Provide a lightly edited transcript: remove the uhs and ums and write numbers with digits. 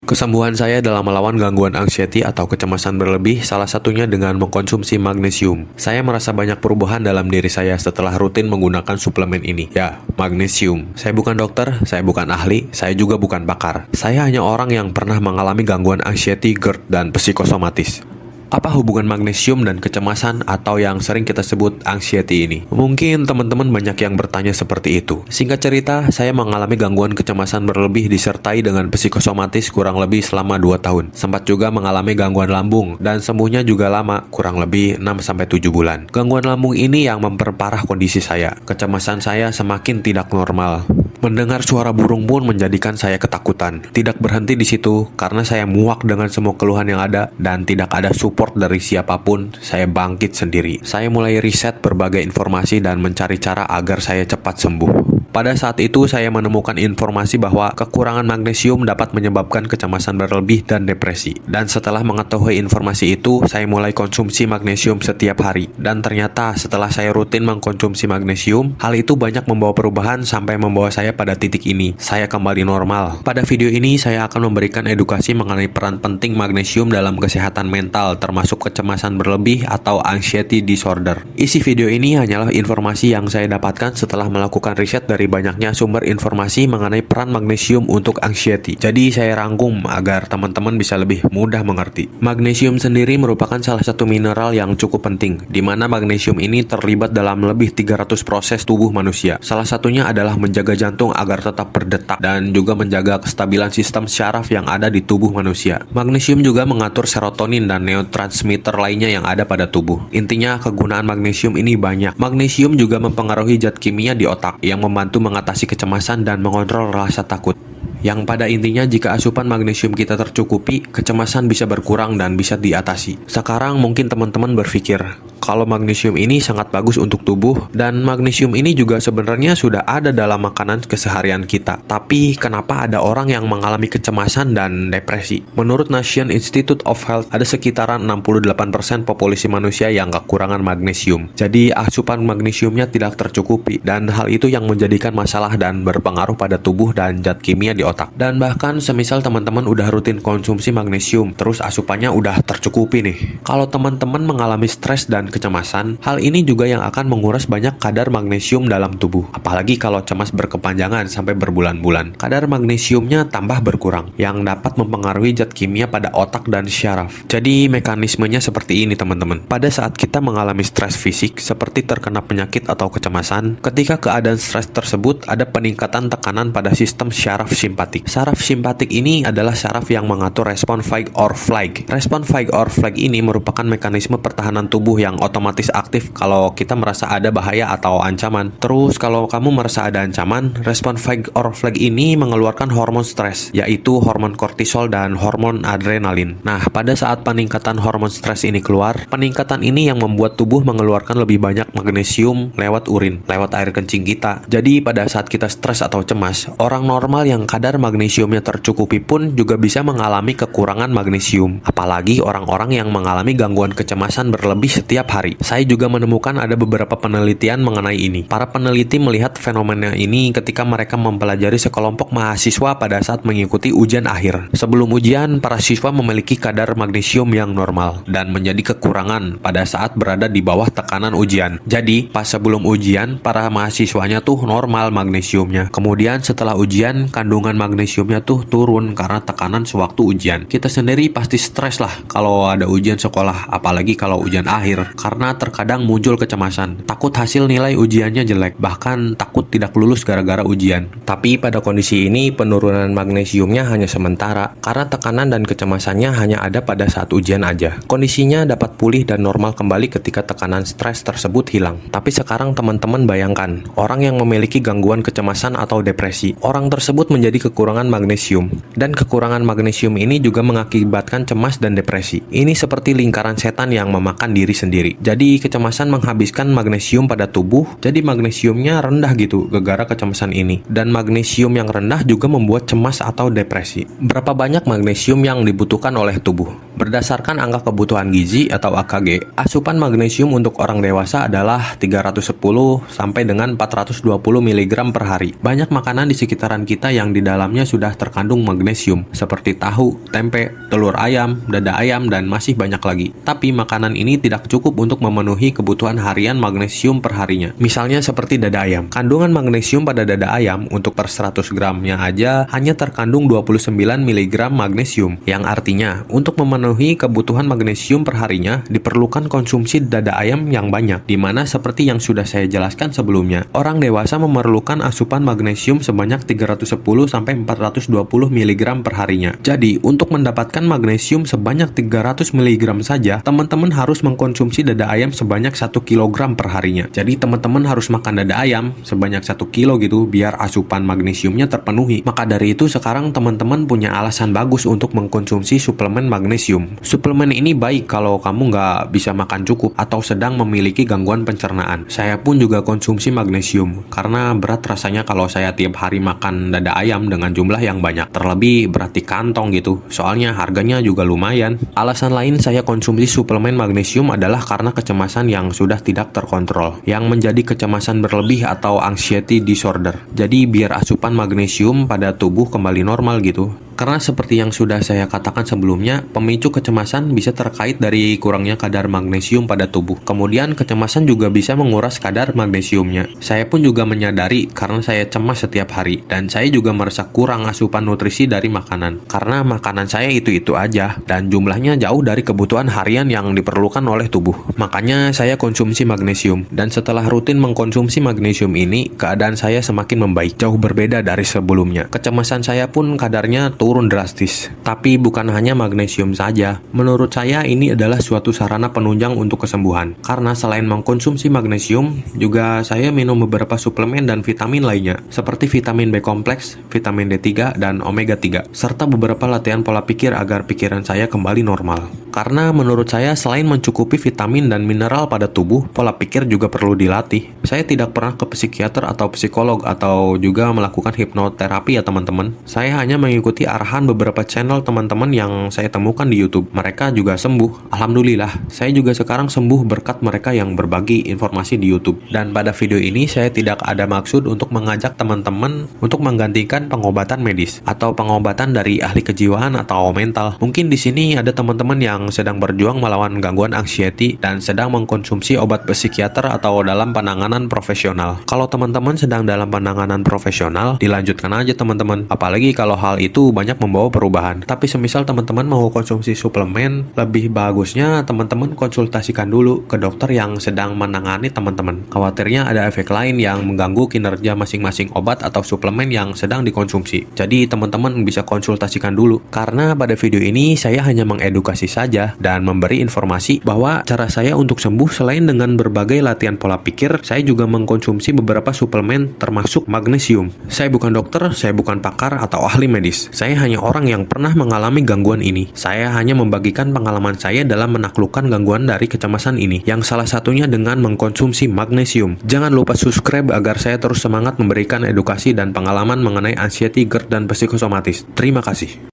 Kesembuhan saya dalam melawan gangguan anxiety atau kecemasan berlebih salah satunya dengan mengkonsumsi magnesium. Saya merasa banyak perubahan dalam diri saya setelah rutin menggunakan suplemen ini. Ya, magnesium. Saya bukan dokter, saya bukan ahli, saya juga bukan pakar. Saya hanya orang yang pernah mengalami gangguan anxiety, GERD, dan psikosomatis. Apa hubungan magnesium dan kecemasan atau yang sering kita sebut anxiety ini? Mungkin teman-teman banyak yang bertanya seperti itu. Singkat cerita, saya mengalami gangguan kecemasan berlebih disertai dengan psikosomatis kurang lebih selama 2 tahun. Sempat juga mengalami gangguan lambung dan sembuhnya juga lama, kurang lebih 6-7 bulan. Gangguan lambung ini yang memperparah kondisi saya. Kecemasan saya semakin tidak normal. Mendengar suara burung pun menjadikan saya ketakutan. Tidak berhenti di situ, karena saya muak dengan semua keluhan yang ada dan tidak ada support dari siapapun, saya bangkit sendiri. Saya mulai riset berbagai informasi dan mencari cara agar saya cepat sembuh. Pada saat itu saya menemukan informasi bahwa kekurangan magnesium dapat menyebabkan kecemasan berlebih dan depresi. Dan setelah mengetahui informasi itu, saya mulai konsumsi magnesium setiap hari. Dan ternyata setelah saya rutin mengkonsumsi magnesium, hal itu banyak membawa perubahan sampai membawa saya pada titik ini. Saya kembali normal. Pada video ini saya akan memberikan edukasi mengenai peran penting magnesium dalam kesehatan mental, termasuk kecemasan berlebih atau anxiety disorder. Isi video ini hanyalah informasi yang saya dapatkan setelah melakukan riset dari banyaknya sumber informasi mengenai peran magnesium untuk anxiety. Jadi saya rangkum agar teman-teman bisa lebih mudah mengerti. Magnesium sendiri merupakan salah satu mineral yang cukup penting, di mana magnesium ini terlibat dalam lebih 300 proses tubuh manusia. Salah satunya adalah menjaga jantung agar tetap berdetak dan juga menjaga kestabilan sistem syaraf yang ada di tubuh manusia. Magnesium juga mengatur serotonin dan neurotransmitter lainnya yang ada pada tubuh. Intinya kegunaan magnesium ini banyak. Magnesium juga mempengaruhi zat kimia di otak yang membantu mengatasi kecemasan dan mengontrol rasa takut. Yang pada intinya jika asupan magnesium kita tercukupi, kecemasan bisa berkurang dan bisa diatasi. Sekarang mungkin teman-teman berpikir, kalau magnesium ini sangat bagus untuk tubuh, dan magnesium ini juga sebenarnya sudah ada dalam makanan keseharian kita. Tapi kenapa ada orang yang mengalami kecemasan dan depresi? Menurut National Institute of Health, ada sekitaran 68% populasi manusia yang kekurangan magnesium. Jadi asupan magnesiumnya tidak tercukupi, dan hal itu yang menjadikan masalah dan berpengaruh pada tubuh dan zat kimia di otak. Dan bahkan semisal teman-teman udah rutin konsumsi magnesium, terus asupannya udah tercukupi nih. Kalau teman-teman mengalami stres dan kecemasan, hal ini juga yang akan menguras banyak kadar magnesium dalam tubuh. Apalagi kalau cemas berkepanjangan sampai berbulan-bulan, kadar magnesiumnya tambah berkurang, yang dapat mempengaruhi zat kimia pada otak dan syaraf. Jadi mekanismenya seperti ini teman-teman. Pada saat kita mengalami stres fisik, seperti terkena penyakit atau kecemasan, ketika keadaan stres tersebut ada peningkatan tekanan pada sistem syaraf simpatik. Saraf simpatik ini adalah saraf yang mengatur respon fight or flight. Respon fight or flight ini merupakan mekanisme pertahanan tubuh yang otomatis aktif kalau kita merasa ada bahaya atau ancaman. Terus kalau kamu merasa ada ancaman, respon fight or flight ini mengeluarkan hormon stres, yaitu hormon kortisol dan hormon adrenalin. Nah, pada saat peningkatan hormon stres ini keluar, peningkatan ini yang membuat tubuh mengeluarkan lebih banyak magnesium lewat urin, lewat air kencing kita. Jadi pada saat kita stres atau cemas, orang normal yang kadar magnesiumnya tercukupi pun juga bisa mengalami kekurangan magnesium. Apalagi orang-orang yang mengalami gangguan kecemasan berlebih setiap hari. Saya juga menemukan ada beberapa penelitian mengenai ini. Para peneliti melihat fenomena ini ketika mereka mempelajari sekelompok mahasiswa pada saat mengikuti ujian akhir. Sebelum ujian, para siswa memiliki kadar magnesium yang normal dan menjadi kekurangan pada saat berada di bawah tekanan ujian. Jadi, pas sebelum ujian, para mahasiswanya tuh normal magnesiumnya. Kemudian setelah ujian, kandungan magnesiumnya tuh turun karena tekanan sewaktu ujian. Kita sendiri pasti stres lah kalau ada ujian sekolah, apalagi kalau ujian akhir. Karena terkadang muncul kecemasan, takut hasil nilai ujiannya jelek, bahkan takut tidak lulus gara-gara ujian. Tapi pada kondisi ini penurunan magnesiumnya hanya sementara, karena tekanan dan kecemasannya hanya ada pada saat ujian aja. Kondisinya dapat pulih dan normal kembali ketika tekanan stres tersebut hilang. Tapi sekarang teman-teman bayangkan, orang yang memiliki gangguan kecemasan atau depresi, orang tersebut menjadi kekurangan magnesium, dan kekurangan magnesium ini juga mengakibatkan cemas dan depresi. Ini seperti lingkaran setan yang memakan diri sendiri. Jadi kecemasan menghabiskan magnesium pada tubuh, jadi magnesiumnya rendah gitu gara-gara kecemasan ini. Dan magnesium yang rendah juga membuat cemas atau depresi. Berapa banyak magnesium yang dibutuhkan oleh tubuh? Berdasarkan angka kebutuhan gizi atau AKG, asupan magnesium untuk orang dewasa adalah 310 sampai dengan 420 mg per hari. Banyak makanan di sekitaran kita yang di dalamnya sudah terkandung magnesium, seperti tahu, tempe, telur ayam, dada ayam, dan masih banyak lagi. Tapi makanan ini tidak cukup untuk memenuhi kebutuhan harian magnesium perharinya. Misalnya seperti dada ayam. Kandungan magnesium pada dada ayam untuk per 100 gramnya aja hanya terkandung 29 mg magnesium, yang artinya untuk memenuhi kebutuhan magnesium perharinya diperlukan konsumsi dada ayam yang banyak, dimana seperti yang sudah saya jelaskan sebelumnya, orang dewasa memerlukan asupan magnesium sebanyak 310-420 mg perharinya. Jadi, untuk mendapatkan magnesium sebanyak 300 mg saja, teman-teman harus mengkonsumsi dada ayam sebanyak 1 kg perharinya. Jadi, teman-teman harus makan dada ayam sebanyak 1 kilo gitu, biar asupan magnesiumnya terpenuhi. Maka dari itu, sekarang teman-teman punya alasan bagus untuk mengkonsumsi suplemen magnesium. Suplemen ini baik kalau kamu nggak bisa makan cukup atau sedang memiliki gangguan pencernaan. Saya pun juga konsumsi magnesium, karena berat rasanya kalau saya tiap hari makan dada ayam dengan jumlah yang banyak. Terlebih berat di kantong gitu, soalnya harganya juga lumayan. Alasan lain saya konsumsi suplemen magnesium adalah karena kecemasan yang sudah tidak terkontrol, yang menjadi kecemasan berlebih atau anxiety disorder. Jadi biar asupan magnesium pada tubuh kembali normal gitu. Karena seperti yang sudah saya katakan sebelumnya, pemicu kecemasan bisa terkait dari kurangnya kadar magnesium pada tubuh. Kemudian kecemasan juga bisa menguras kadar magnesiumnya. Saya pun juga menyadari karena saya cemas setiap hari, dan saya juga merasa kurang asupan nutrisi dari makanan. Karena makanan saya itu-itu aja, dan jumlahnya jauh dari kebutuhan harian yang diperlukan oleh tubuh. Makanya saya konsumsi magnesium, dan setelah rutin mengkonsumsi magnesium ini, keadaan saya semakin membaik, jauh berbeda dari sebelumnya. Kecemasan saya pun kadarnya turun drastis. Tapi bukan hanya magnesium saja. Menurut saya ini adalah suatu sarana penunjang untuk kesembuhan. Karena selain mengkonsumsi magnesium, juga saya minum beberapa suplemen dan vitamin lainnya, seperti vitamin B kompleks, vitamin D3, dan omega 3, serta beberapa latihan pola pikir agar pikiran saya kembali normal. Karena menurut saya selain mencukupi vitamin dan mineral pada tubuh, pola pikir juga perlu dilatih. Saya tidak pernah ke psikiater atau psikolog atau juga melakukan hipnoterapi ya teman-teman. Saya hanya mengikuti arahan beberapa channel teman-teman yang saya temukan di YouTube. Mereka juga sembuh. Alhamdulillah, saya juga sekarang sembuh berkat mereka yang berbagi informasi di YouTube. Dan pada video ini saya tidak ada maksud untuk mengajak teman-teman untuk menggantikan pengobatan medis atau pengobatan dari ahli kejiwaan atau mental. Mungkin di sini ada teman-teman yang sedang berjuang melawan gangguan anxiety dan sedang mengkonsumsi obat psikiater atau dalam penanganan profesional. Kalau teman-teman sedang dalam penanganan profesional, dilanjutkan aja teman-teman. Apalagi kalau hal itu banyak membawa perubahan. Tapi semisal teman-teman mau konsumsi suplemen, lebih bagusnya teman-teman konsultasikan dulu ke dokter yang sedang menangani teman-teman. Khawatirnya ada efek lain yang mengganggu kinerja masing-masing obat atau suplemen yang sedang dikonsumsi. Jadi teman-teman bisa konsultasikan dulu. Karena pada video ini saya hanya mengedukasi saja dan memberi informasi bahwa cara saya untuk sembuh selain dengan berbagai latihan pola pikir, saya juga mengkonsumsi beberapa suplemen termasuk magnesium. Saya bukan dokter, saya bukan pakar atau ahli medis. Saya hanya orang yang pernah mengalami gangguan ini. Saya hanya membagikan pengalaman saya dalam menaklukkan gangguan dari kecemasan ini, yang salah satunya dengan mengkonsumsi magnesium. Jangan lupa subscribe agar saya terus semangat memberikan edukasi dan pengalaman mengenai anxiety, GERD, dan psikosomatis. Terima kasih.